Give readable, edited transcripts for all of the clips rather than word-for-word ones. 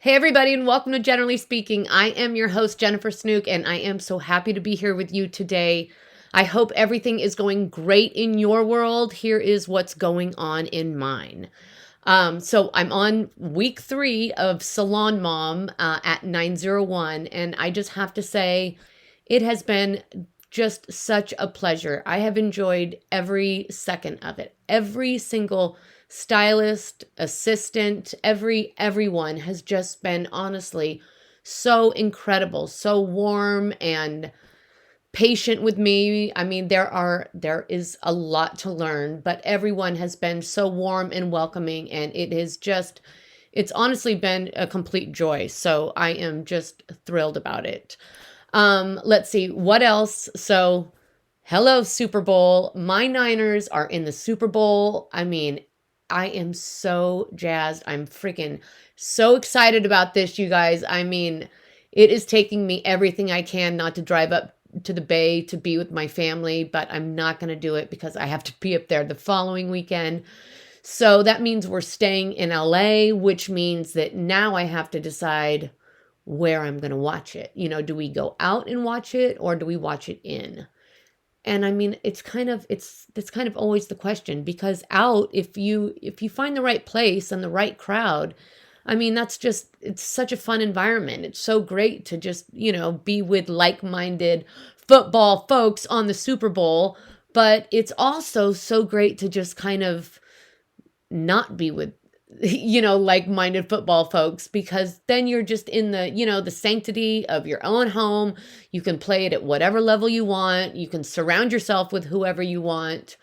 Hey everybody, and welcome to Generally Speaking. I am your host, Jennifer Snook, and I am so happy to be here with you today. I hope everything is going great in your world. Here is what's going on in mine. So I'm on week 3 of Salon Mom at 901, and I just have to say it has been just such a pleasure. I have enjoyed every second of it. Every single stylist, assistant, everyone has just been honestly so incredible, so warm and patient with me. I mean, there is a lot to learn, but everyone has been so warm and welcoming, and it's honestly been a complete joy. So I am just thrilled about it. Let's see what else. So hello, Super Bowl. My Niners are in the Super Bowl. I mean, I am so jazzed. I'm freaking so excited about this, you guys. I mean, it is taking me everything I can not to drive up to the Bay to be with my family, but I'm not going to do it because I have to be up there the following weekend. So that means we're staying in LA, which means that now I have to decide where I'm going to watch it. You know, do we go out and watch it or do we watch it in? And I mean, that's kind of always the question, because out, if you find the right place and the right crowd, I mean, it's such a fun environment. It's so great to just, be with like-minded football folks on the Super Bowl, but it's also so great to just kind of not be with like-minded football folks, because then you're just in the sanctity of your own home. You can play it at whatever level you want. You can surround yourself with whoever you want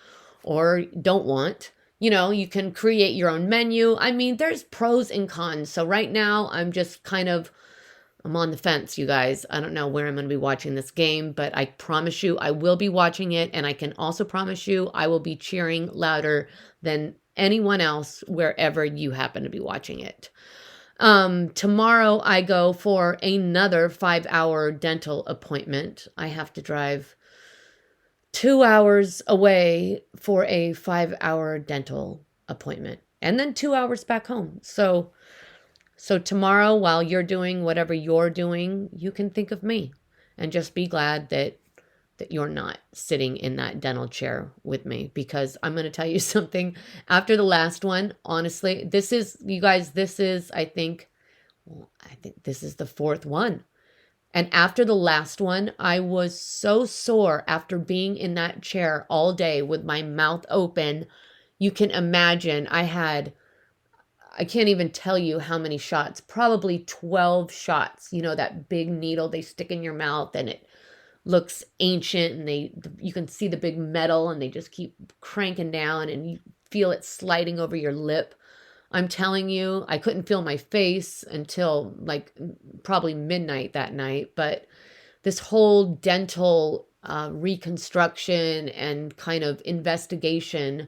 or don't want. You can create your own menu. I mean, there's pros and cons. So right now I'm on the fence, you guys. I don't know where I'm going to be watching this game, but I promise you I will be watching it. And I can also promise you I will be cheering louder than anyone else wherever you happen to be watching it. Tomorrow I go for another 5-hour dental appointment. I have to drive 2 hours away for a 5-hour dental appointment and then 2 hours back home. So tomorrow, while you're doing whatever you're doing, you can think of me and just be glad that you're not sitting in that dental chair with me, because I'm going to tell you something. After the last one, honestly, I think this is the 4th one. And after the last one, I was so sore after being in that chair all day with my mouth open. You can imagine I can't even tell you how many shots, probably 12 shots, that big needle they stick in your mouth and it looks ancient, and you can see the big metal and they just keep cranking down and you feel it sliding over your lip. I'm telling you, I couldn't feel my face until like probably midnight that night. But this whole dental reconstruction and kind of investigation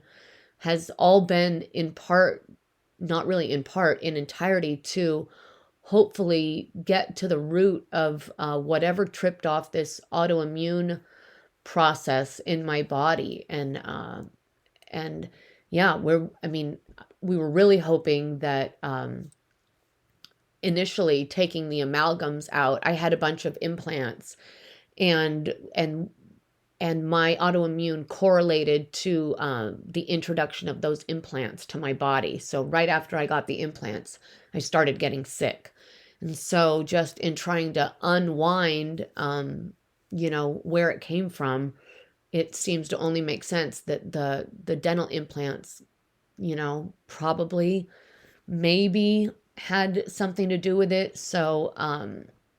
has all been in part, not really in part, in entirety, to hopefully get to the root of whatever tripped off this autoimmune process in my body. And yeah, we were really hoping that initially taking the amalgams out, I had a bunch of implants, and my autoimmune correlated to the introduction of those implants to my body. So right after I got the implants, I started getting sick. And so just in trying to unwind, where it came from, it seems to only make sense that the dental implants, probably maybe had something to do with it. So,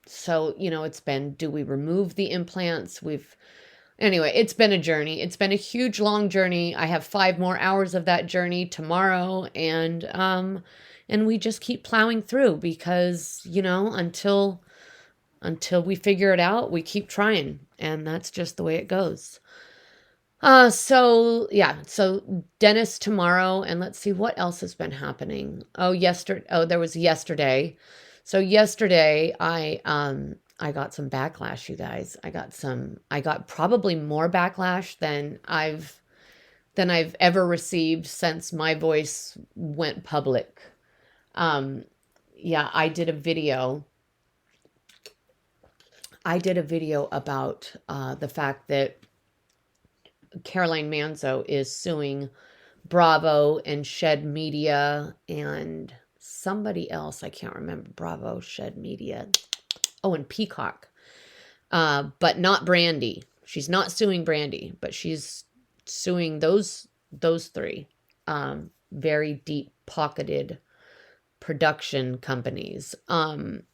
it's been, do we remove the implants? Anyway, it's been a journey. It's been a huge, long journey. I have 5 more hours of that journey tomorrow, and we just keep plowing through because, until we figure it out, we keep trying, and that's just the way it goes. So dentist tomorrow, and let's see what else has been happening. There was yesterday. So yesterday I got some backlash, you guys. I got probably more backlash than I've ever received since my voice went public. yeah, I did a video. About the fact that Caroline Manzo is suing Bravo and Shed Media and somebody else. I can't remember. Bravo, Shed Media. Oh, and Peacock. But not Brandy. She's not suing Brandy, but she's suing those three very deep pocketed production companies. And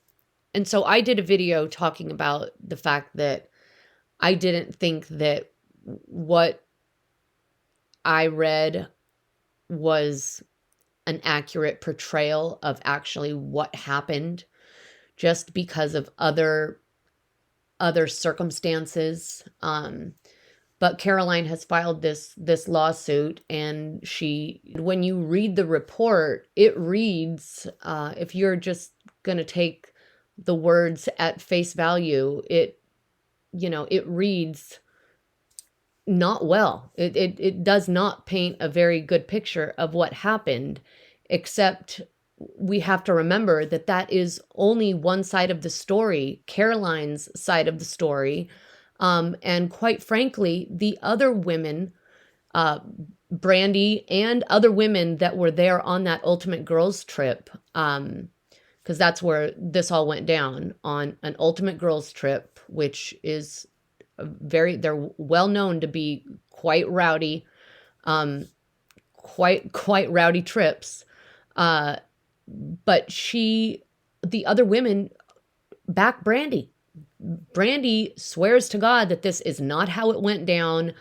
so I did a video talking about the fact that I didn't think that what I read was an accurate portrayal of actually what happened, just because of other circumstances. But Caroline has filed this lawsuit, and when you read the report, it reads, if you're just going to take the words at face value, it reads not well. It does not paint a very good picture of what happened, except we have to remember that that is only one side of the story, Caroline's side of the story. And quite frankly, the other women, Brandy and other women that were there on that Ultimate Girls trip, because that's where this all went down, on an Ultimate Girls trip, which is they're well known to be quite rowdy, quite rowdy trips. But the other women back Brandy. Brandy swears to God that this is not how it went down.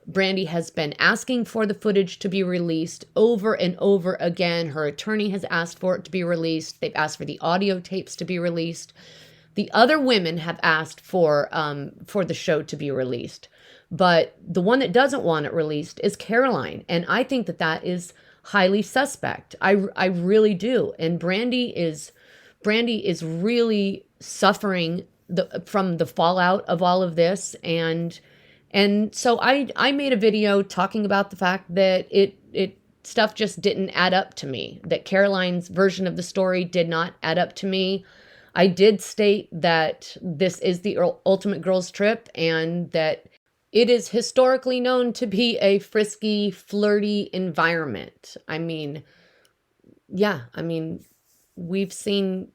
Brandy has been asking for the footage to be released over and over again. Her attorney has asked for it to be released. They've asked for the audio tapes to be released. The other women have asked for the show to be released. But the one that doesn't want it released is Caroline. And I think that is highly suspect. I really do. And Brandy is really suffering from the fallout of all of this. And so I made a video talking about the fact that it stuff just didn't add up to me, that Caroline's version of the story did not add up to me. I did state that this is the Ultimate Girls trip, and that it is historically known to be a frisky, flirty environment. I mean, yeah, we've seen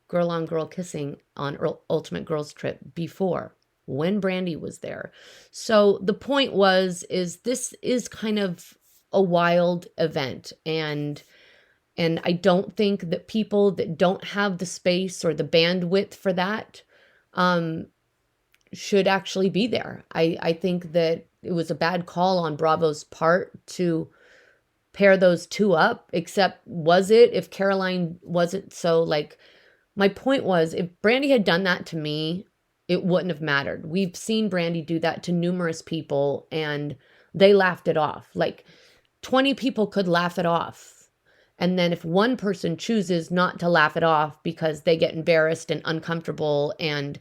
girl on girl kissing on Ultimate Girls trip before, when Brandy was there. So the point is this is kind of a wild event, and I don't think that people that don't have the space or the bandwidth for that should actually be there. I think that it was a bad call on Bravo's part to pair those two up, except was it, if Caroline wasn't so, like, my point was, if Brandy had done that to me, it wouldn't have mattered. We've seen Brandy do that to numerous people, and they laughed it off. Like, 20 people could laugh it off. And then if one person chooses not to laugh it off because they get embarrassed and uncomfortable and,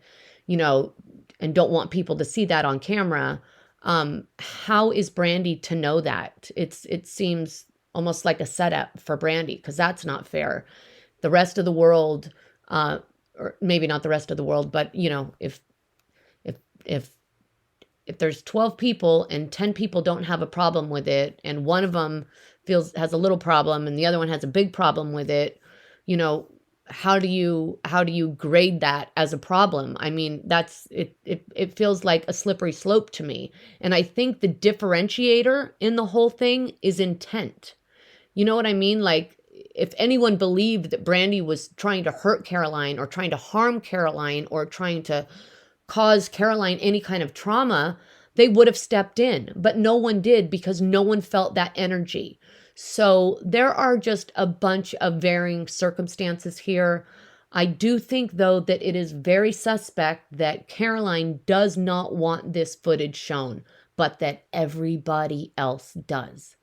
and don't want people to see that on camera, how is Brandy to know that? It seems almost like a setup for Brandy, because that's not fair. The rest of the world, or maybe not the rest of the world, but if there's 12 people and 10 people don't have a problem with it, and one of them has a little problem and the other one has a big problem with it, how do you grade that as a problem? I mean, that's it. It feels like a slippery slope to me. And I think the differentiator in the whole thing is intent. You know what I mean? Like, if anyone believed that Brandy was trying to hurt Caroline or trying to harm Caroline or trying to cause Caroline any kind of trauma, they would have stepped in. But no one did, because no one felt that energy. So there are just a bunch of varying circumstances here. I do think, though, that it is very suspect that Caroline does not want this footage shown, but that everybody else does.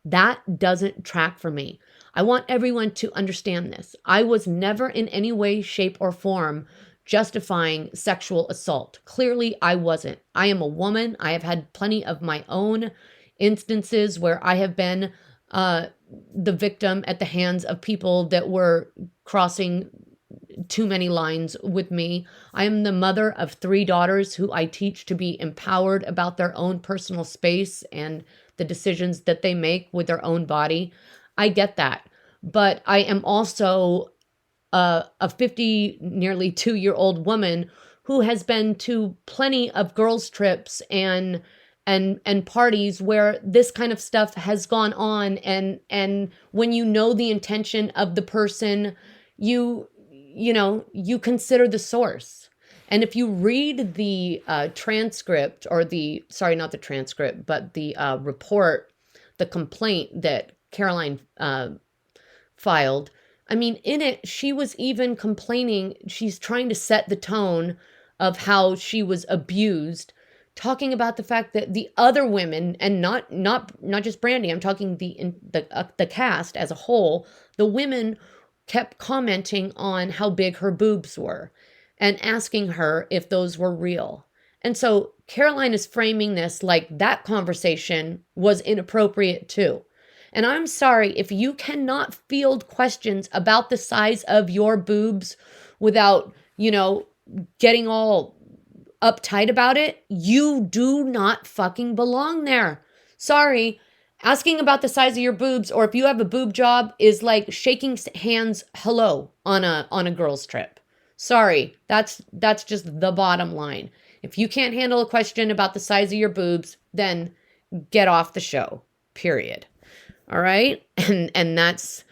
That doesn't track for me. I want everyone to understand this. I was never in any way, shape, or form justifying sexual assault. Clearly, I wasn't. I am a woman. I have had plenty of my own instances where I have been uh, the victim at the hands of people that were crossing too many lines with me. I am the mother of 3 daughters who I teach to be empowered about their own personal space and the decisions that they make with their own body. I get that. But I am also a 50, nearly 2-year-old woman who has been to plenty of girls' trips and parties where this kind of stuff has gone on, and when you know the intention of the person, you consider the source. And if you read the transcript, or the, sorry, not the transcript, but the report, the complaint that Caroline filed, I mean, in it, she was even complaining. She's trying to set the tone of how she was abused, talking about the fact that the other women, and not just Brandy, I'm talking the cast as a whole, the women kept commenting on how big her boobs were and asking her if those were real. And so Caroline is framing this like that conversation was inappropriate too. And I'm sorry, if you cannot field questions about the size of your boobs without, getting all uptight about it, you do not fucking belong there. Sorry. Asking about the size of your boobs, or if you have a boob job, is like shaking hands hello on a girl's trip. Sorry. That's just the bottom line. If you can't handle a question about the size of your boobs, then get off the show. Period. All right? And that's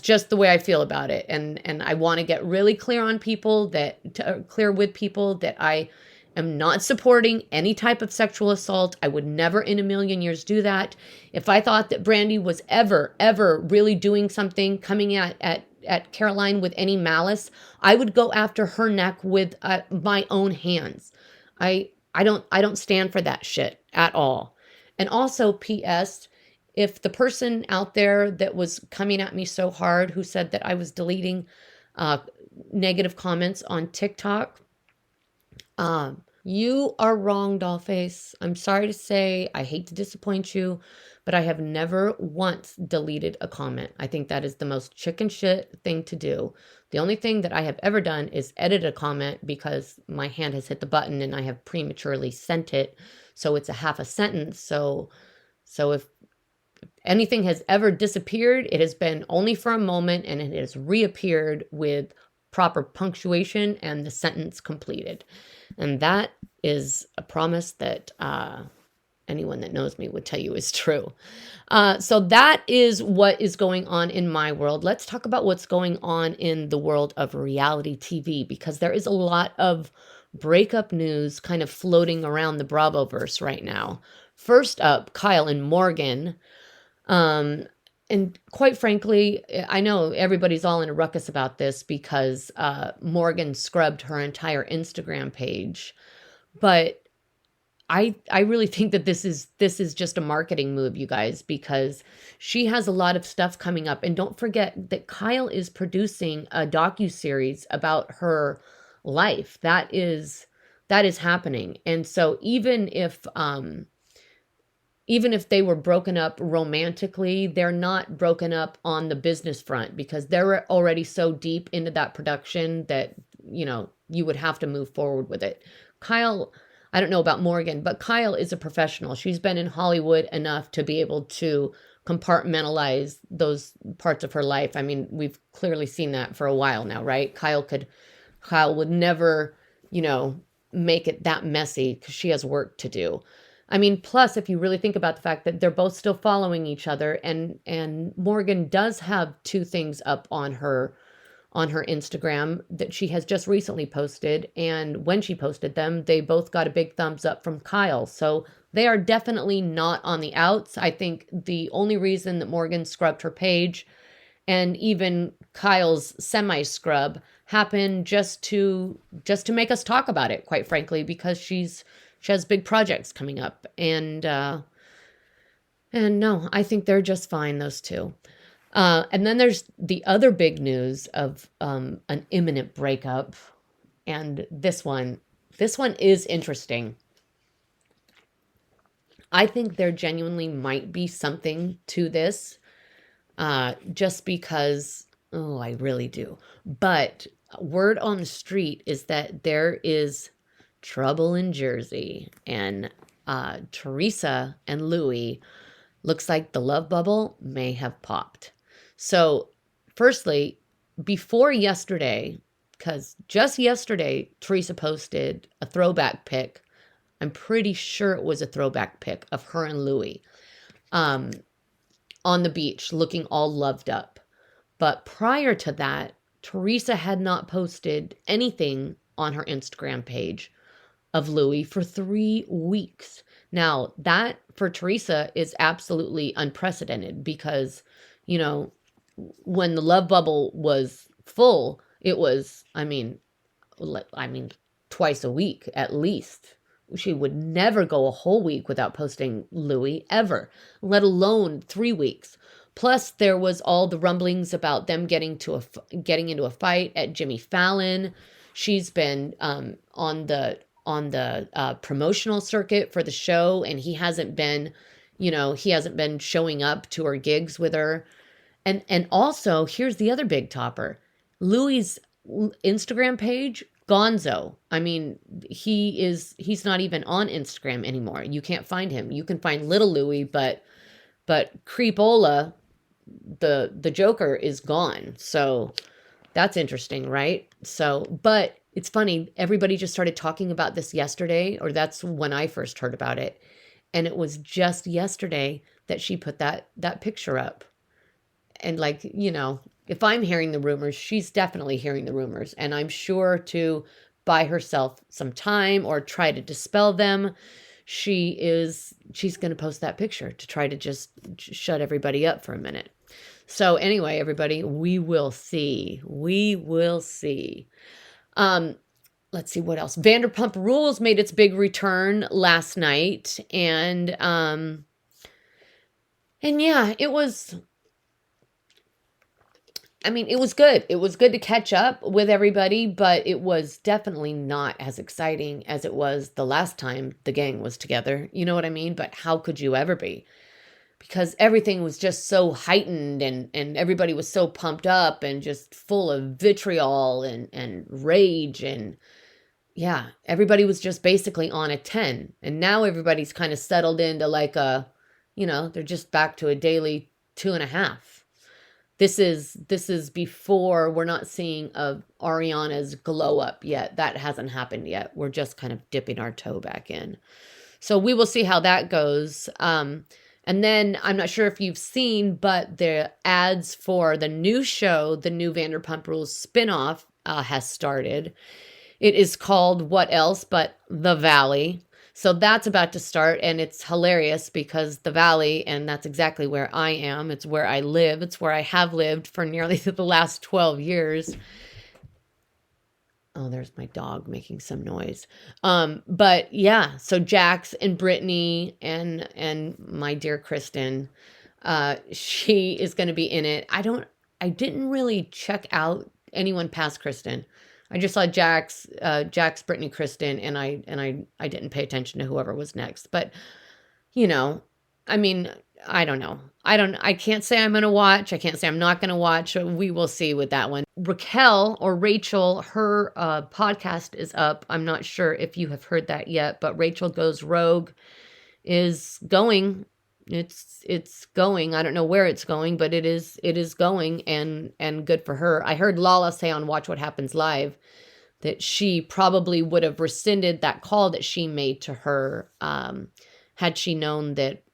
just the way I feel about it. And I want to get really clear with people that I am not supporting any type of sexual assault. I would never in a million years do that. If I thought that Brandy was ever really doing something, coming at Caroline with any malice, I would go after her neck with my own hands. I don't stand for that shit at all. And also, P.S., if the person out there that was coming at me so hard, who said that I was deleting negative comments on TikTok, you are wrong, Dollface. I'm sorry to say, I hate to disappoint you, but I have never once deleted a comment. I think that is the most chicken shit thing to do. The only thing that I have ever done is edit a comment because my hand has hit the button and I have prematurely sent it. So it's a half a sentence. So if anything has ever disappeared, it has been only for a moment, and it has reappeared with proper punctuation and the sentence completed. And that is a promise that anyone that knows me would tell you is true. So that is what is going on in my world. Let's talk about what's going on in the world of reality TV, because there is a lot of breakup news kind of floating around the Bravoverse right now. First up, Kyle and Morgan. And quite frankly, I know everybody's all in a ruckus about this because Morgan scrubbed her entire Instagram page. But I really think that this is just a marketing move, you guys, because she has a lot of stuff coming up. And don't forget that Kyle is producing a docuseries about her life. That is happening. And so even if they were broken up romantically, they're not broken up on the business front, because they're already so deep into that production that, you would have to move forward with it. Kyle, I don't know about Morgan, but Kyle is a professional. She's been in Hollywood enough to be able to compartmentalize those parts of her life. I mean, we've clearly seen that for a while now, right? Kyle would never, make it that messy because she has work to do. I mean, plus, if you really think about the fact that they're both still following each other, and Morgan does have 2 things up on her Instagram that she has just recently posted, and when she posted them, they both got a big thumbs up from Kyle. So they are definitely not on the outs. I think the only reason that Morgan scrubbed her page, and even Kyle's semi-scrub, happened just to make us talk about it, quite frankly, because she has big projects coming up. And no, I think they're just fine, those 2. And then there's the other big news of an imminent breakup. And this one is interesting. I think there genuinely might be something to this. just because, oh, I really do. But word on the street is that there is trouble in Jersey, and Teresa and Louis, looks like the love bubble may have popped. So, firstly, before yesterday, because just yesterday, Teresa posted a throwback pic. I'm pretty sure it was a throwback pic of her and Louis on the beach looking all loved up. But prior to that, Teresa had not posted anything on her Instagram page of Louis for 3 weeks. Now, that for Teresa is absolutely unprecedented because, you know, when the love bubble was full, it was, I mean, twice a week at least. She would never go a whole week without posting Louis ever, let alone 3 weeks. Plus, there was all the rumblings about them getting into a fight at Jimmy Fallon. She's been on the promotional circuit for the show, and he hasn't been showing up to her gigs with her. And also, here's the other big topper. Louis' Instagram page, gonzo. I mean, he's not even on Instagram anymore. You can't find him. You can find little Louis, but Creepola, the Joker, is gone. So that's interesting, right? So, but it's funny, everybody just started talking about this yesterday, or that's when I first heard about it. And it was just yesterday that she put that picture up. And like, you know, if I'm hearing the rumors, she's definitely hearing the rumors. And I'm sure to buy herself some time or try to dispel them, she's going to post that picture to try to just shut everybody up for a minute. So anyway, everybody, we will see. We will see. Let's see what else. Vanderpump Rules made its big return last night. And yeah, it was good. It was good to catch up with everybody, but it was definitely not as exciting as it was the last time the gang was together. You know what I mean? But how could you ever be? Because everything was just so heightened and everybody was so pumped up and just full of vitriol and rage. And yeah, everybody was just basically on a 10. And now everybody's kind of settled into like they're just back to a daily 2.5. This is before, we're not seeing Ariana's glow up yet. That hasn't happened yet. We're just kind of dipping our toe back in. So we will see how that goes. And then I'm not sure if you've seen, but the ads for the new show, the new Vanderpump Rules spinoff, has started. It is called What Else But the Valley. So that's about to start, and it's hilarious because the Valley, and that's exactly where I am. It's where I live. It's where I have lived for nearly the last 12 years. Oh, there's my dog making some noise. But yeah, so Jax and Brittany and my dear Kristen, she is going to be in it. I didn't really check out anyone past Kristen. I just saw Jax, Brittany, Kristen, and I didn't pay attention to whoever was next. But, I don't know. I can't say I'm going to watch. I can't say I'm not going to watch. We will see with that one. Rachel, her podcast is up. I'm not sure if you have heard that yet, but Rachel Goes Rogue is going. It's going. I don't know where it's going, but it is going, and good for her. I heard Lala say on Watch What Happens Live that she probably would have rescinded that call that she made to her had she known that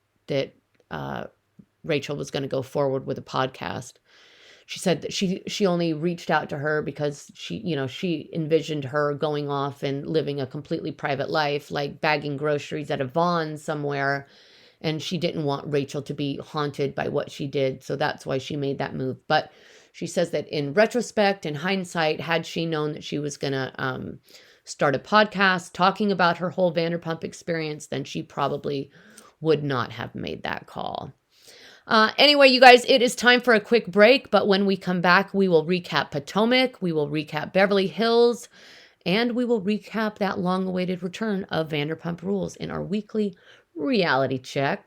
Rachel was going to go forward with a podcast. She said that she only reached out to her because she envisioned her going off and living a completely private life, like bagging groceries at a Vons somewhere. And she didn't want Rachel to be haunted by what she did. So that's why she made that move. But she says that in retrospect, in hindsight, had she known that she was going to start a podcast talking about her whole Vanderpump experience, then she probably would not have made that call. Anyway, you guys, it is time for a quick break. But when we come back, we will recap Potomac. We will recap Beverly Hills. And we will recap that long-awaited return of Vanderpump Rules in our weekly reality check.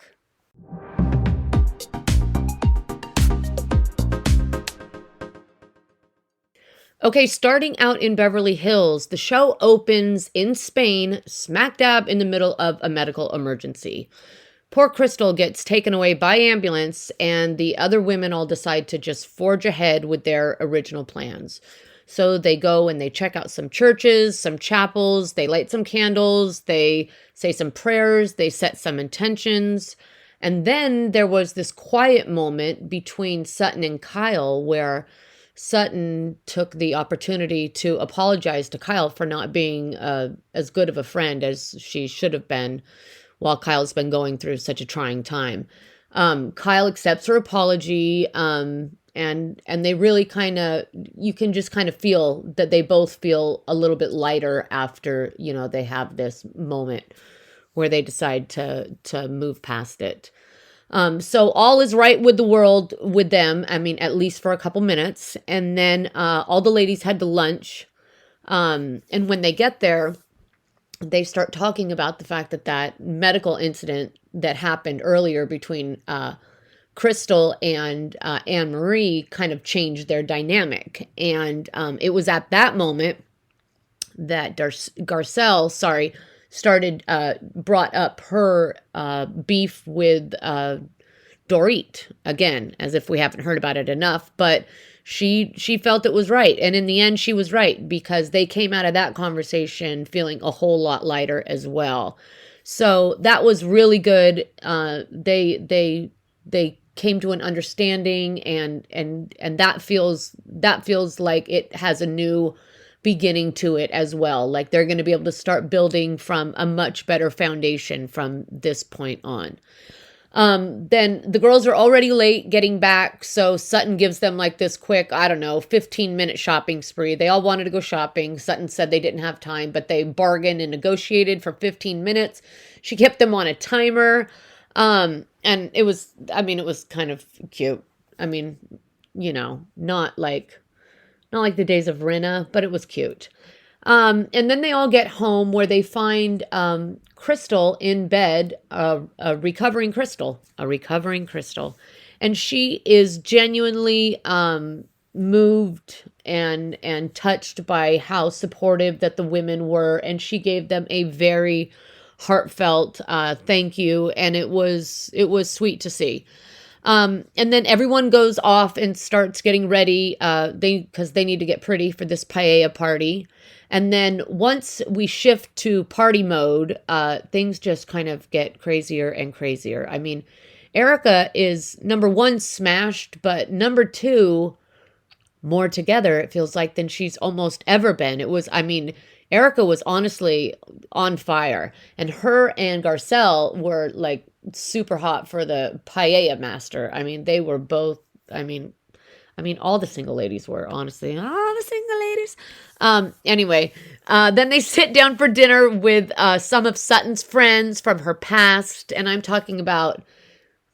Okay, starting out in Beverly Hills, the show opens in Spain, smack dab in the middle of a medical emergency. Poor Crystal gets taken away by ambulance, and the other women all decide to just forge ahead with their original plans. So they go and they check out some churches, some chapels, they light some candles, they say some prayers, they set some intentions. And then there was this quiet moment between Sutton and Kyle where Sutton took the opportunity to apologize to Kyle for not being as good of a friend as she should have been while Kyle's been going through such a trying time. Kyle accepts her apology, and they really kind of, you can just kind of feel that they both feel a little bit lighter after, they have this moment where they decide to move past it. So all is right with the world with them. I mean, at least for a couple minutes. And then all the ladies head to lunch. And when they get there, they start talking about the fact that medical incident that happened earlier between Crystal and Anne Marie kind of changed their dynamic. And it was at that moment that Garcelle, brought up her beef with Dorit again, as if we haven't heard about it enough, but she felt it was right. And in the end, she was right because they came out of that conversation feeling a whole lot lighter as well. So that was really good. They came to an understanding and that feels like it has a new beginning to it as well. Like they're going to be able to start building from a much better foundation from this point on. Then the girls are already late getting back. So Sutton gives them like this quick, 15-minute shopping spree. They all wanted to go shopping. Sutton said they didn't have time, but they bargained and negotiated for 15 minutes. She kept them on a timer. And it was kind of cute. I mean, not like the days of Rinna, but it was cute. And then they all get home where they find Crystal in bed, a recovering Crystal. And she is genuinely moved and touched by how supportive that the women were. And she gave them a very heartfelt thank you. And it was sweet to see. And then everyone goes off and starts getting ready, because they need to get pretty for this paella party. And then once we shift to party mode, things just kind of get crazier and crazier. I mean, Erica is number one smashed, but number two more together, it feels like, than she's almost ever been. Erica was honestly on fire, and her and Garcelle were like super hot for the paella master. I mean, they were both, all the single ladies were, honestly. All the single ladies. Anyway, then they sit down for dinner with some of Sutton's friends from her past, and I'm talking about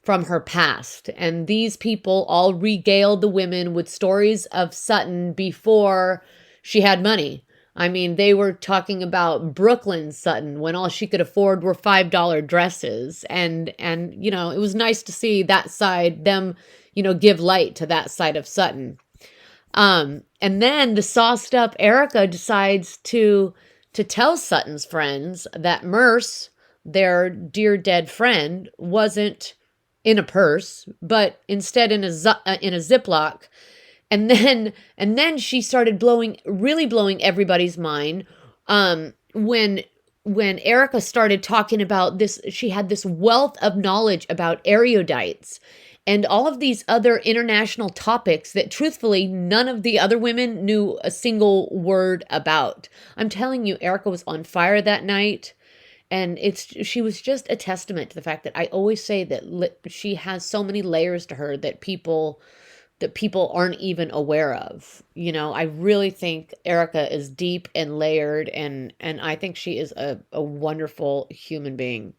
from her past. And these people all regaled the women with stories of Sutton before she had money. I mean, they were talking about Brooklyn Sutton when all she could afford were $5 dresses. And it was nice to see that side, them, give light to that side of Sutton. And then the sauced up Erica decides to tell Sutton's friends that Merce, their dear dead friend, wasn't in a purse, but instead in a Ziploc. And then she started blowing everybody's mind when Erica started talking about this. She had this wealth of knowledge about erudites and all of these other international topics that truthfully none of the other women knew a single word about. I'm telling you, Erica was on fire that night. And she was just a testament to the fact that I always say that she has so many layers to her that people aren't even aware of. I really think Erica is deep and layered, and I think she is a wonderful human being.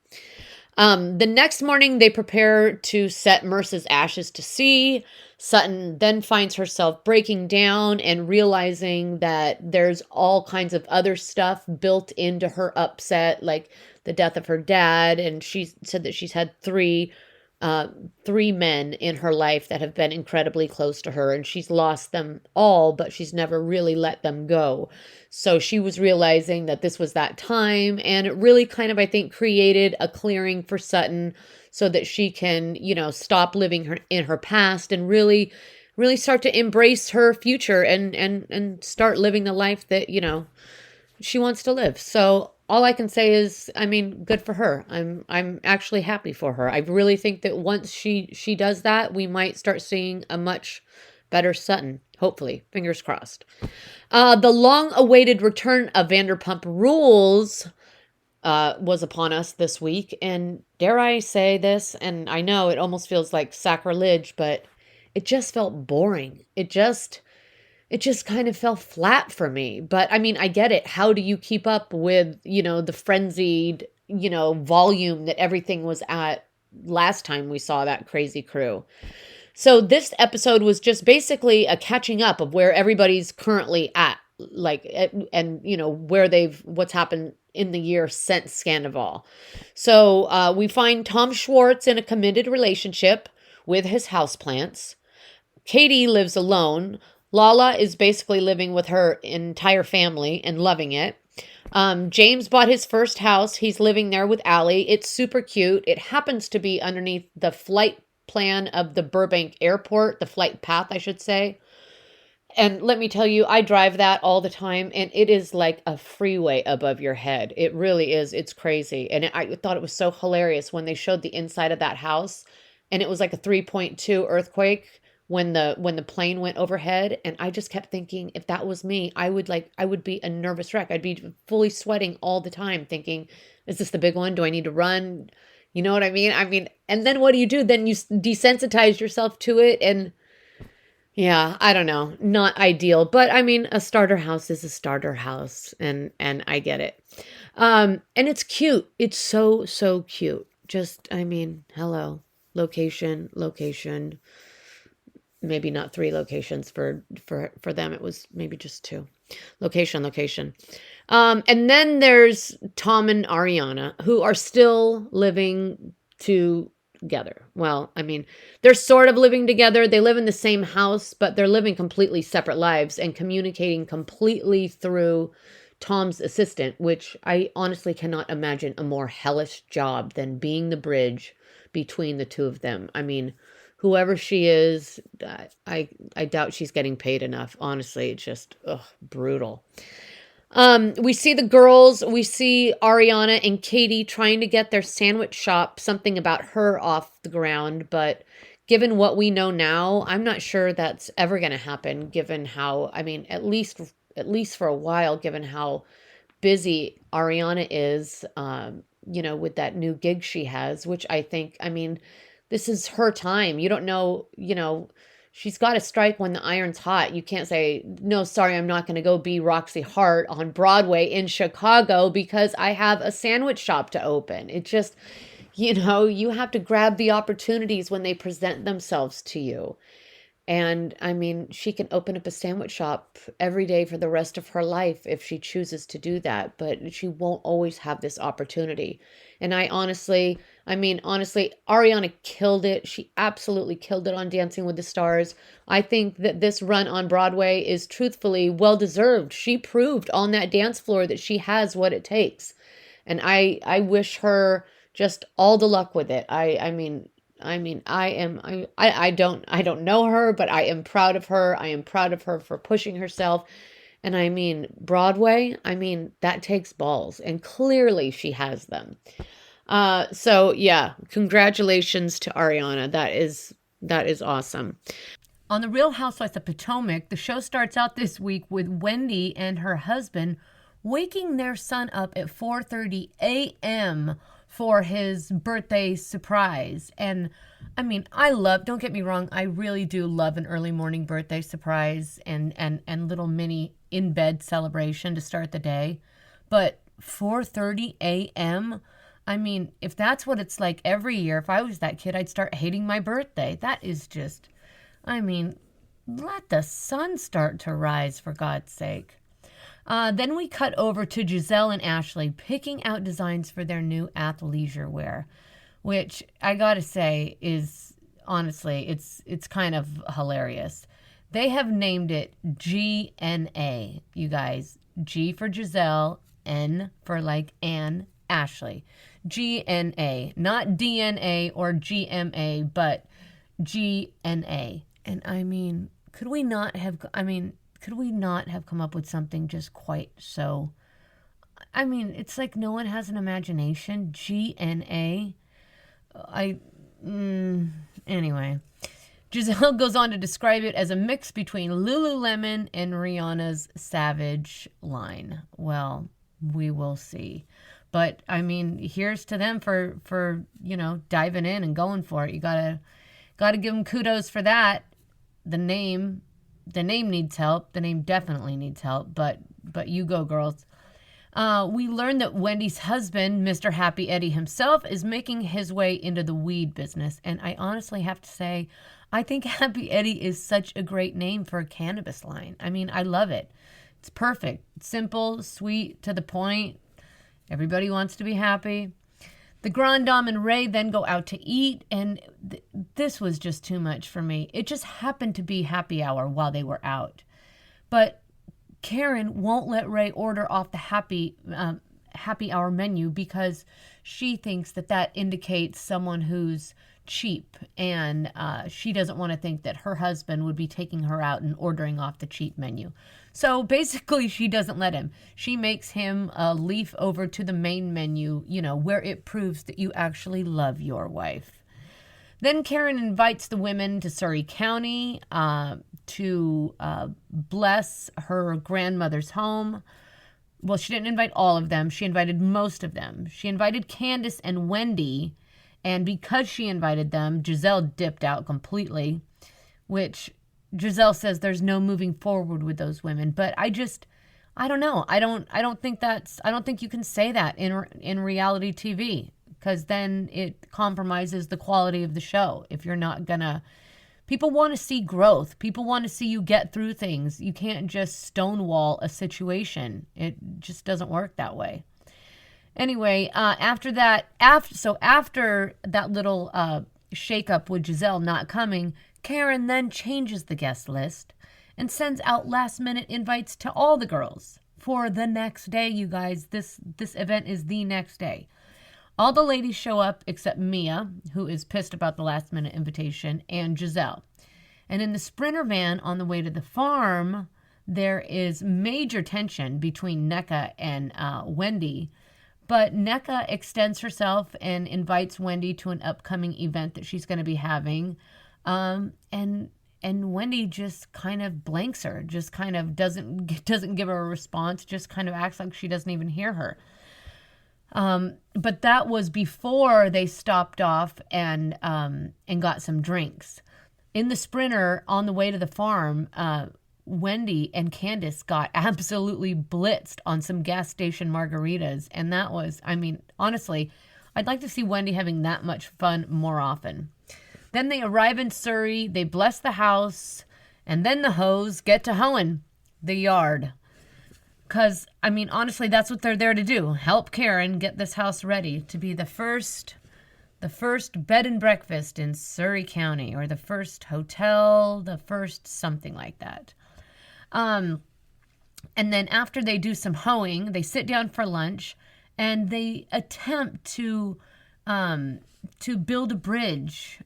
The next morning, they prepare to set Merce's ashes to sea. Sutton then finds herself breaking down and realizing that there's all kinds of other stuff built into her upset, like the death of her dad. And she said that she's had 3 uh, three men in her life that have been incredibly close to her, and she's lost them all, but she's never really let them go. So she was realizing that this was that time, and it really kind of, I think, created a clearing for Sutton so that she can, stop living in her past and really start to embrace her future and start living the life that, she wants to live. So all I can say is, I mean, good for her. I'm actually happy for her. I really think that once she does that, we might start seeing a much better Sutton. Hopefully, fingers crossed. The long-awaited return of Vanderpump Rules was upon us this week, and dare I say this, and I know it almost feels like sacrilege, but it just felt boring. It just kind of fell flat for me. But I mean, I get it. How do you keep up with, the frenzied, volume that everything was at last time we saw that crazy crew? So this episode was just basically a catching up of where everybody's currently at, like, and, what's happened in the year since Scandival. So we find Tom Schwartz in a committed relationship with his houseplants. Katie lives alone. Lala is basically living with her entire family and loving it. James bought his first house. He's living there with Allie. It's super cute. It happens to be underneath the flight plan of the Burbank airport, the flight path, I should say. And let me tell you, I drive that all the time, and it is like a freeway above your head. It really is. It's crazy. And I thought it was so hilarious when they showed the inside of that house, and it was like a 3.2 earthquake when the plane went overhead. And I just kept thinking, if that was me, I would be a nervous wreck. I'd be fully sweating all the time thinking, is this the big one? Do I need to run? You know what I mean? And then what do? Then you desensitize yourself to it. And yeah, I don't know. Not ideal, but I mean, a starter house is a starter house, and I get it. And it's cute. It's so, so cute. Just, I mean, hello. Location. Maybe not 3 locations for them. It was maybe just 2. Location. And then there's Tom and Ariana, who are still living together. Well, I mean, they're sort of living together. They live in the same house, but they're living completely separate lives and communicating completely through Tom's assistant, which I honestly cannot imagine a more hellish job than being the bridge between the two of them. I mean, whoever she is, I doubt she's getting paid enough. Honestly, it's just brutal. We see the girls, we see Ariana and Katie trying to get their sandwich shop, something about her, off the ground. But given what we know now, I'm not sure that's ever going to happen, given how, I mean, at least for a while, given how busy Ariana is, with that new gig she has, which I think, I mean, this is her time. You don't know, she's got to strike when the iron's hot. You can't say, no, sorry, I'm not going to go be Roxy Hart on Broadway in Chicago because I have a sandwich shop to open. It just, you have to grab the opportunities when they present themselves to you. And I mean, she can open up a sandwich shop every day for the rest of her life if she chooses to do that, but she won't always have this opportunity. And honestly, Ariana killed it. She absolutely killed it on Dancing with the Stars. I think that this run on Broadway is truthfully well-deserved. She proved on that dance floor that she has what it takes. And I wish her just all the luck with it. I don't know her, but I am proud of her. I am proud of her for pushing herself. And I mean, Broadway, that takes balls, and clearly she has them. So yeah, congratulations to Ariana. That is awesome. On the Real Housewives of Potomac, the show starts out this week with Wendy and her husband waking their son up at 4:30 a.m. for his birthday surprise. And I mean, don't get me wrong, I really do love an early morning birthday surprise and little mini in-bed celebration to start the day. But 4:30 a.m., I mean, if that's what it's like every year, if I was that kid, I'd start hating my birthday. That is just, let the sun start to rise, for God's sake. Then we cut over to Giselle and Ashley picking out designs for their new athleisure wear. which I gotta say is, honestly, it's kind of hilarious. They have named it GNA, you guys. G for Giselle, N for like Anne, Ashley. GNA, not DNA or GMA, but GNA. And I mean, could we not have come up with something just quite so? I mean, it's like no one has an imagination. GNA. Anyway. Giselle goes on to describe it as a mix between Lululemon and Rihanna's Savage line. Well, we will see. But I mean, here's to them for diving in and going for it. You gotta give them kudos for that. The name needs help. The name definitely needs help. But you go, girls. We learned that Wendy's husband, Mr. Happy Eddie himself, is making his way into the weed business. And I honestly have to say, I think Happy Eddie is such a great name for a cannabis line. I mean, I love it. It's perfect. It's simple, sweet, to the point. Everybody wants to be happy. The Grand Dame and Ray then go out to eat, and this was just too much for me. It just happened to be happy hour while they were out. But Karen won't let Ray order off the happy hour menu because she thinks that indicates someone who's cheap, and she doesn't want to think that her husband would be taking her out and ordering off the cheap menu. So basically, she doesn't let him. She makes him leaf over to the main menu, where it proves that you actually love your wife. Then Karen invites the women to Surrey County to bless her grandmother's home. Well, she didn't invite all of them. She invited most of them. She invited Candace and Wendy, and because she invited them, Giselle dipped out completely, which Giselle says there's no moving forward with those women. But I don't know. I don't think you can say that in reality TV, because then it compromises the quality of the show. If you're not gonna, people want to see growth. People want to see you get through things. You can't just stonewall a situation. It just doesn't work that way. Anyway, after that little shakeup with Giselle not coming, Karen then changes the guest list and sends out last-minute invites to all the girls for the next day, you guys. This event is the next day. All the ladies show up except Mia, who is pissed about the last-minute invitation, and Giselle. And in the Sprinter van on the way to the farm, there is major tension between NECA and Wendy. But NECA extends herself and invites Wendy to an upcoming event that she's going to be having. And Wendy just kind of blanks her, just kind of doesn't give her a response, just kind of acts like she doesn't even hear her. But that was before they stopped off and got some drinks. In the Sprinter on the way to the farm, Wendy and Candace got absolutely blitzed on some gas station margaritas. And that was, I mean, honestly, I'd like to see Wendy having that much fun more often. Then they arrive in Surrey, they bless the house, and then the hoes get to hoeing the yard. Because, I mean, honestly, that's what they're there to do. Help Karen get this house ready to be the first bed and breakfast in Surrey County, or the first hotel, the first something like that. And then after they do some hoeing, they sit down for lunch, and they attempt to build a bridge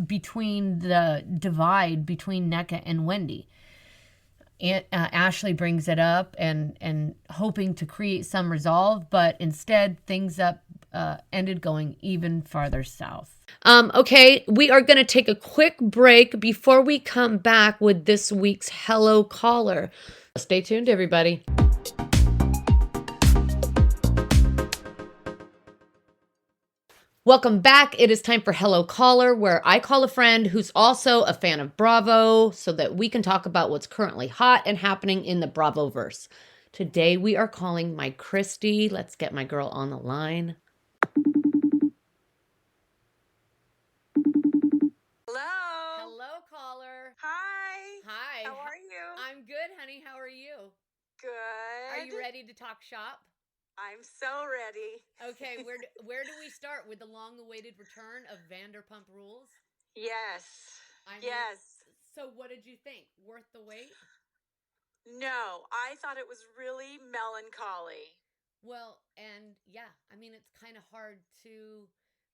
between the divide between NECA and Wendy. Ashley brings it up and hoping to create some resolve, but instead things ended going even farther south. Okay, we are going to take a quick break before we come back with this week's Hello Caller. Stay tuned, everybody. Welcome back. It is time for Hello Caller, where I call a friend who's also a fan of Bravo so that we can talk about what's currently hot and happening in the Bravoverse. Today we are calling my Christy. Let's get my girl on the line. Hello. Hello, caller. Hi. Hi. How are you? I'm good, honey. How are you? Good. Are you ready to talk shop? I'm so ready. Okay, where do we start with the long-awaited return of Vanderpump Rules? Yes. I mean, Yes. so what did you think? Worth the wait? No, I thought it was really melancholy. Well, and yeah, I mean, it's kind of hard to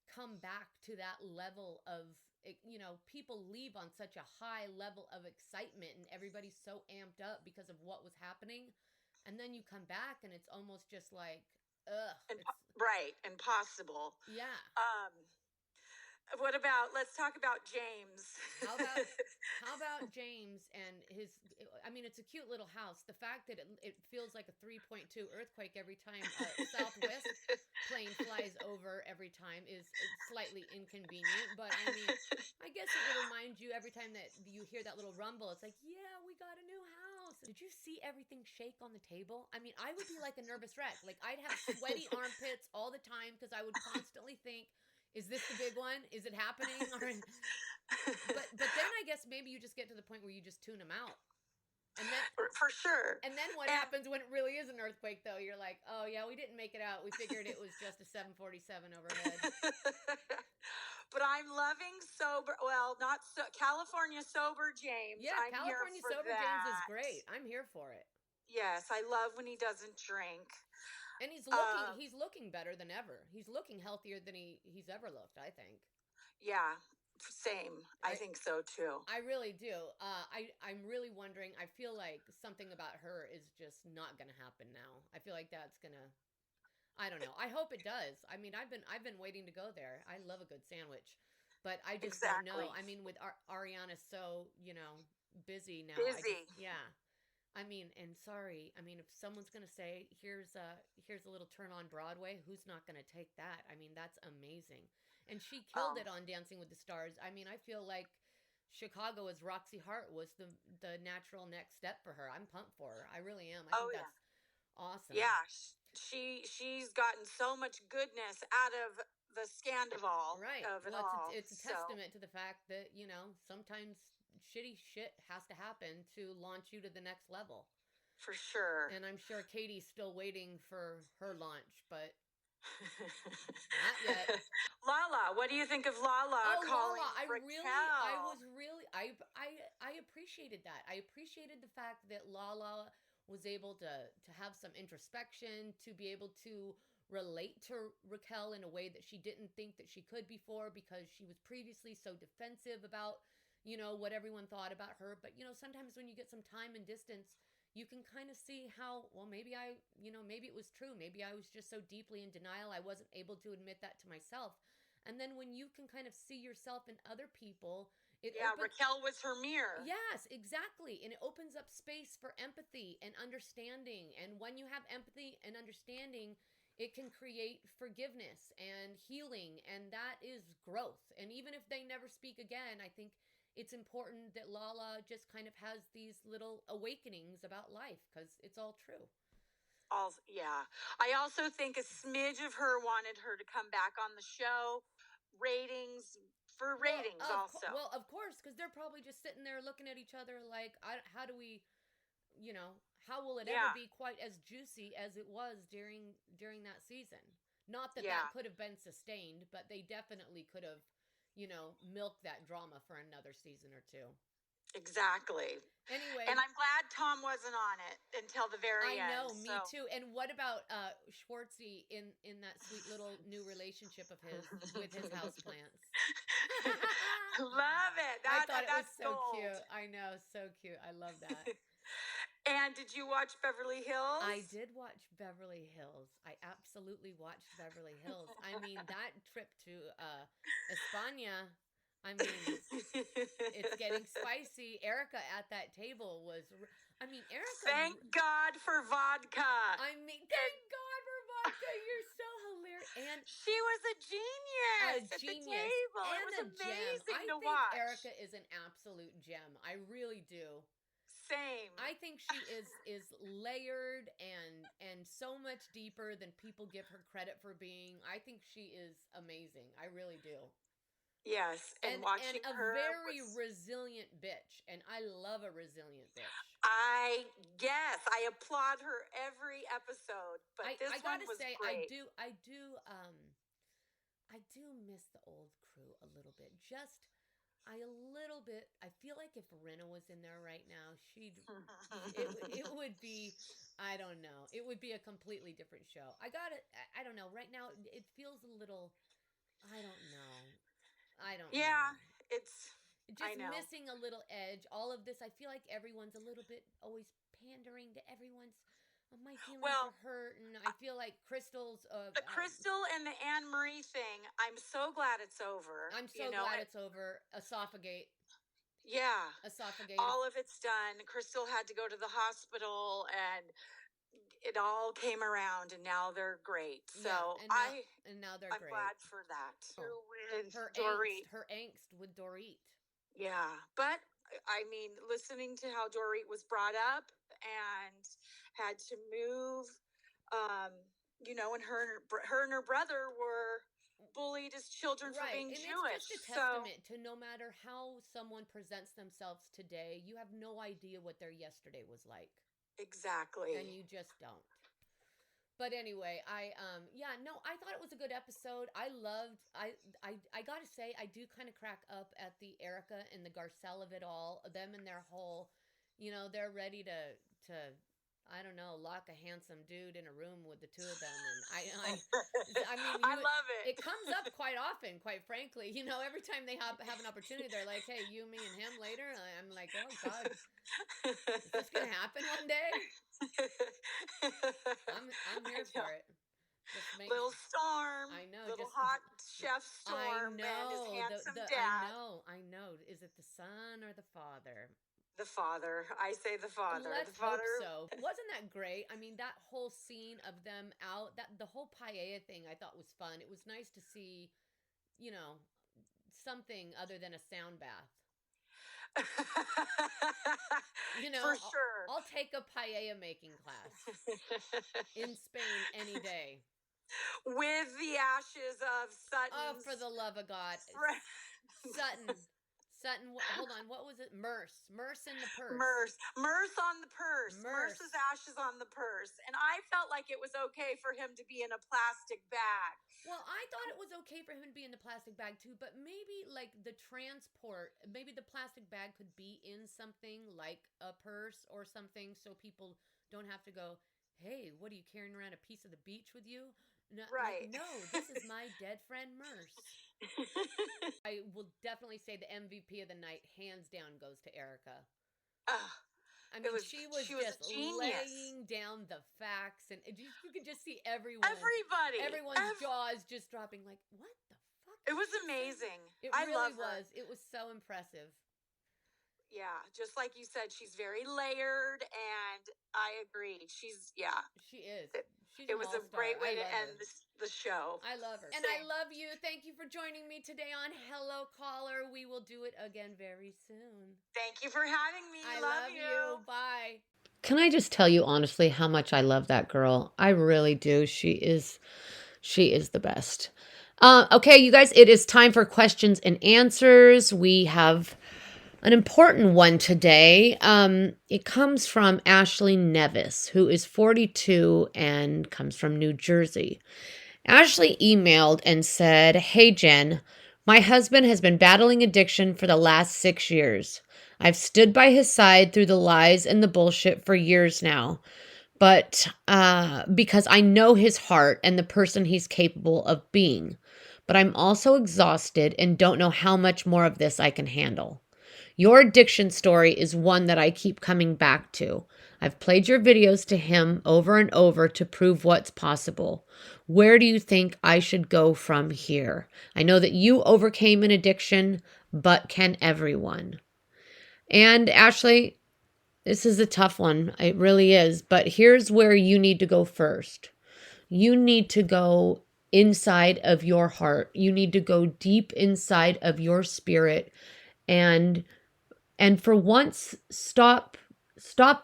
come back to that level of, people leave on such a high level of excitement and everybody's so amped up because of what was happening. And then you come back and it's almost just like, ugh, it's, Right, impossible. yeah. What about, let's talk about James. How about how about James and his, I mean, it's a cute little house. The fact that it feels like a 3.2 earthquake every time a southwest plane flies over every time is slightly inconvenient, but I mean, I guess it would remind you every time that you hear that little rumble, it's like, yeah, we got a new house. Did you see everything shake on the table? I mean, I would be like a nervous wreck. Like, I'd have sweaty armpits all the time because I would constantly think, is this the big one? Is it happening? Or, but then I guess maybe you just get to the point where you just tune them out. And then For sure. And then what happens when it really is an earthquake, though? You're like, oh, yeah, we didn't make it out. We figured it was just a 747 overhead. But I'm loving not so California sober James. Yeah, I'm California here for sober that. James is great. I'm here for it. Yes, I love when he doesn't drink. And he's looking better than ever. He's looking healthier than he's ever looked, I think. Yeah, same. I think so too. I really do. I'm really wondering. I feel like something about her is just not going to happen now. I feel like that's going to. I don't know. I hope it does. I mean, I've been waiting to go there. I love a good sandwich, but I just don't know. I mean, with Ariana's so busy now. Busy. Yeah. I mean, and sorry. I mean, if someone's gonna say, "Here's a little turn on Broadway," who's not gonna take that? I mean, that's amazing. And she killed it on Dancing with the Stars. I mean, I feel like Chicago as Roxy Hart was the natural next step for her. I'm pumped for her. I really am. I think that's awesome. Yeah, she's gotten so much goodness out of the scandal. Right. Of it Well, all. it's a testament to the fact that, sometimes shitty shit has to happen to launch you to the next level. For sure. And I'm sure Katie's still waiting for her launch, but not yet. Lala, what do you think of Lala calling Raquel? I appreciated that. I appreciated the fact that Lala was able to have some introspection, to be able to relate to Raquel in a way that she didn't think that she could before because she was previously so defensive about, what everyone thought about her. But, sometimes when you get some time and distance, you can kind of see how, well, maybe maybe it was true. Maybe I was just so deeply in denial, I wasn't able to admit that to myself. And then when you can kind of see yourself in other people, Raquel was her mirror. Yes, exactly. And it opens up space for empathy and understanding. And when you have empathy and understanding, it can create forgiveness and healing. And that is growth. And even if they never speak again, I think it's important that Lala just kind of has these little awakenings about life because it's all true. Yeah. I also think a smidge of her wanted her to come back on the show. Ratings also. Well, of course, because they're probably just sitting there looking at each other like, how do we, how will it ever be quite as juicy as it was during that season? Not that that could have been sustained, but they definitely could have, milked that drama for another season or two. Exactly. Anyway. And I'm glad Tom wasn't on it until the very end. I know, me too. And what about Schwartzy in that sweet little new relationship of his with his houseplants? Love it. I thought it was so cute. I know, so cute. I love that. And did you watch Beverly Hills? I did watch Beverly Hills. I absolutely watched Beverly Hills. I mean, that trip to España, I mean, it's getting spicy. Erica at that table Erica. Thank God for vodka. Thank God for vodka. You're so hilarious. And she was a genius. At the table. And it was amazing to watch. I think Erica is an absolute gem. I really do. Same. I think she is layered and so much deeper than people give her credit for being. I think she is amazing. I really do. Yes, and watching a her very was, resilient bitch, and I love a resilient bitch. I applaud her every episode, but this I one gotta was say, great. I do miss the old crew a little bit. I feel like if Rinna was in there right now, it would be, I don't know, it would be a completely different show. I don't know, right now it feels a little, I don't know, I don't know. Yeah, it's, I Just know. missing a little edge. All of this, I feel like everyone's a little bit always pandering to everyone's. My feelings Well, are hurt, and I feel like Crystal's. the Crystal and the Anne Marie thing, I'm so glad it's over. I'm so glad it's over. Yeah, Esophagate. all of it's done. Crystal had to go to the hospital, and it all came around, and now they're great. So yeah, and now they're I'm great. glad for that. Oh, With Dorit. her angst with Dorit. Yeah, but I mean, listening to how Dorit was brought up and had to move, um, and her and her brother were bullied as children for being And Jewish. it's just a testament to no matter how someone presents themselves today, you have no idea what their yesterday was like. Exactly. And you just don't. But anyway, I thought it was a good episode. I gotta say, I do kind of crack up at the Erica and the Garcelle of it all. Them and their whole, they're ready to I don't know, lock a handsome dude in a room with the two of them. And I mean, I love it. It comes up quite often, quite frankly. Every time they have an opportunity, they're like, "Hey, you, me, and him later." I'm like, "Oh God, is this gonna happen one day?" I'm here for it. Little Storm. I know. Little hot chef Storm and his handsome dad. I know. Is it the son or the father? The father. I say the father. Let's hope so. Wasn't that great? I mean, that whole scene of them out, the whole paella thing I thought was fun. It was nice to see, something other than a sound bath. For sure. I'll take a paella making class in Spain any day. With the ashes of Sutton. Oh, for the love of God. Sutton, hold on. What was it? Merce in the purse. Merce on the purse. Merce's ashes on the purse. And I felt like it was okay for him to be in a plastic bag. Well, I thought it was okay for him to be in the plastic bag too, but maybe like the transport, maybe the plastic bag could be in something like a purse or something so people don't have to go, "Hey, what are you carrying around, a piece of the beach with you?" No, right. No, this is my dead friend Merce. I will definitely say the MVP of the night, hands down, goes to Erica. I mean, she was just laying down the facts, and you could just see everyone's jaws just dropping. Like, what the fuck? It was amazing. I really was. It was so impressive. Yeah, just like you said, she's very layered, and I agree. She is. It was a great way to end the show. I love her. And I love you. Thank you for joining me today on Hello Caller. We will do it again very soon. Thank you for having me. I love you. Bye. Can I just tell you honestly how much I love that girl? I really do. She is the best. Okay, you guys, it is time for questions and answers. We have an important one today. It comes from Ashley Nevis, who is 42 and comes from New Jersey. Ashley emailed and said, "Hey, Jen, my husband has been battling addiction for the last 6 years. I've stood by his side through the lies and the bullshit for years now, but because I know his heart and the person he's capable of being. But I'm also exhausted and don't know how much more of this I can handle. Your addiction story is one that I keep coming back to. I've played your videos to him over and over to prove what's possible. Where do you think I should go from here? I know that you overcame an addiction, but can everyone?" And Ashley, this is a tough one. It really is. But here's where you need to go first. You need to go inside of your heart. You need to go deep inside of your spirit and for once, stop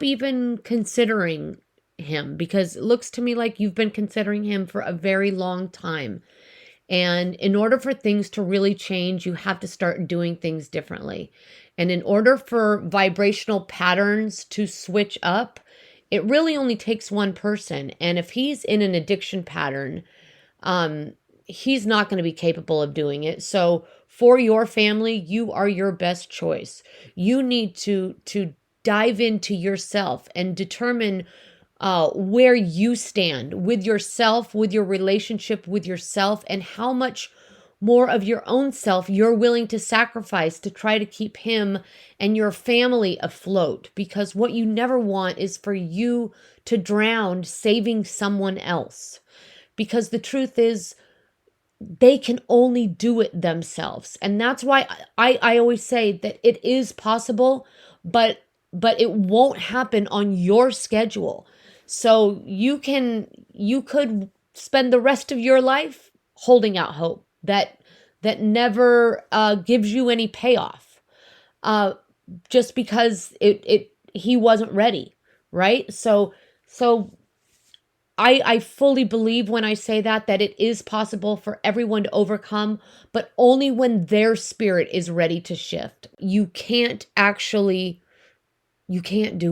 even considering him, because it looks to me like you've been considering him for a very long time. And in order for things to really change, you have to start doing things differently. And in order for vibrational patterns to switch up, it really only takes one person. And if he's in an addiction pattern, he's not going to be capable of doing it. So for your family, you are your best choice. You need to dive into yourself and determine where you stand with yourself, with your relationship with yourself, and how much more of your own self you're willing to sacrifice to try to keep him and your family afloat. Because what you never want is for you to drown saving someone else. Because the truth is, they can only do it themselves. And that's why I always say that it is possible, but it won't happen on your schedule. So you could spend the rest of your life holding out hope that never gives you any payoff, just because he wasn't ready, right? So I fully believe when I say that it is possible for everyone to overcome, but only when their spirit is ready to shift. You can't do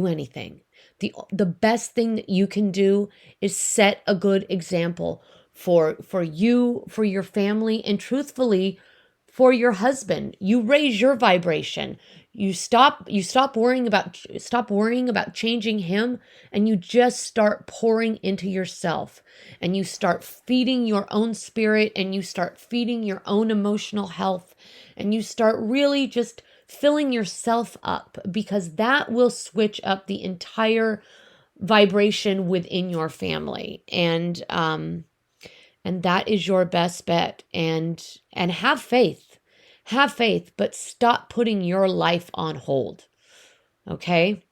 anything. The best thing that you can do is set a good example for you, for your family, and truthfully, for your husband. You raise your vibration. You stop worrying about changing him, and you just start pouring into yourself, and you start feeding your own spirit, and you start feeding your own emotional health, and you start really just filling yourself up, because that will switch up the entire vibration within your family. And that is your best bet. And have faith. Have faith, but stop putting your life on hold. Okay?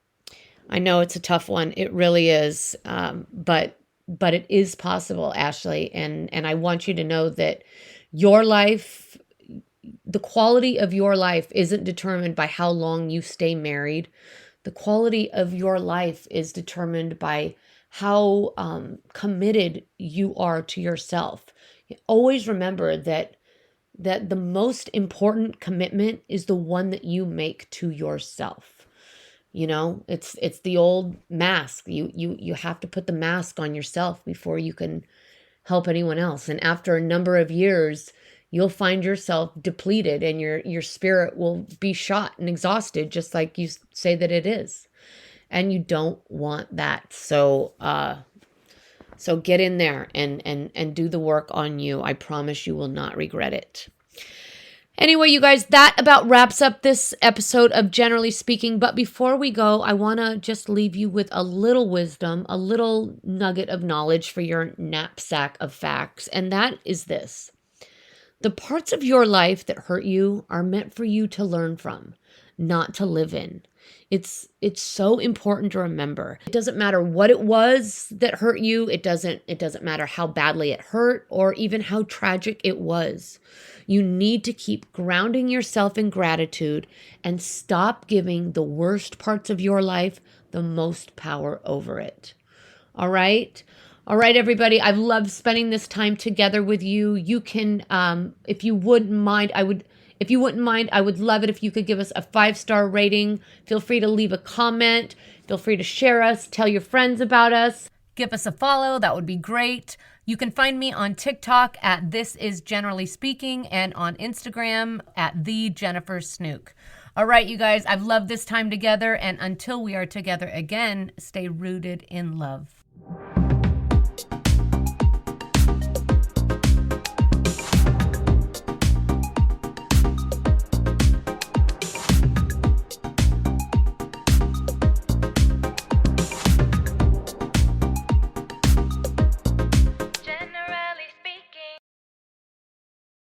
I know it's a tough one. It really is. But it is possible, Ashley. And I want you to know that your life, the quality of your life isn't determined by how long you stay married. The quality of your life is determined by how committed you are to yourself. Always remember that the most important commitment is the one that you make to yourself. You know, it's the old mask. You have to put the mask on yourself before you can help anyone else. And after a number of years, you'll find yourself depleted, and your spirit will be shot and exhausted, just like you say that it is. And you don't want that. So get in there and do the work on you. I promise you will not regret it. Anyway, you guys, that about wraps up this episode of Generally Speaking. But before we go, I want to just leave you with a little wisdom, a little nugget of knowledge for your knapsack of facts. And that is this. The parts of your life that hurt you are meant for you to learn from, not to live in. It's so important to remember. It doesn't matter what it was that hurt you. It doesn't matter how badly it hurt or even how tragic it was. You need to keep grounding yourself in gratitude and stop giving the worst parts of your life the most power over it. All right? All right, everybody. I've loved spending this time together with you. You can, if you wouldn't mind, I would love it if you could give us a 5-star rating. Feel free to leave a comment. Feel free to share us. Tell your friends about us. Give us a follow. That would be great. You can find me on TikTok at This Is Generally Speaking and on Instagram at The Jennifer Snook. All right, you guys, I've loved this time together. And until we are together again, stay rooted in love.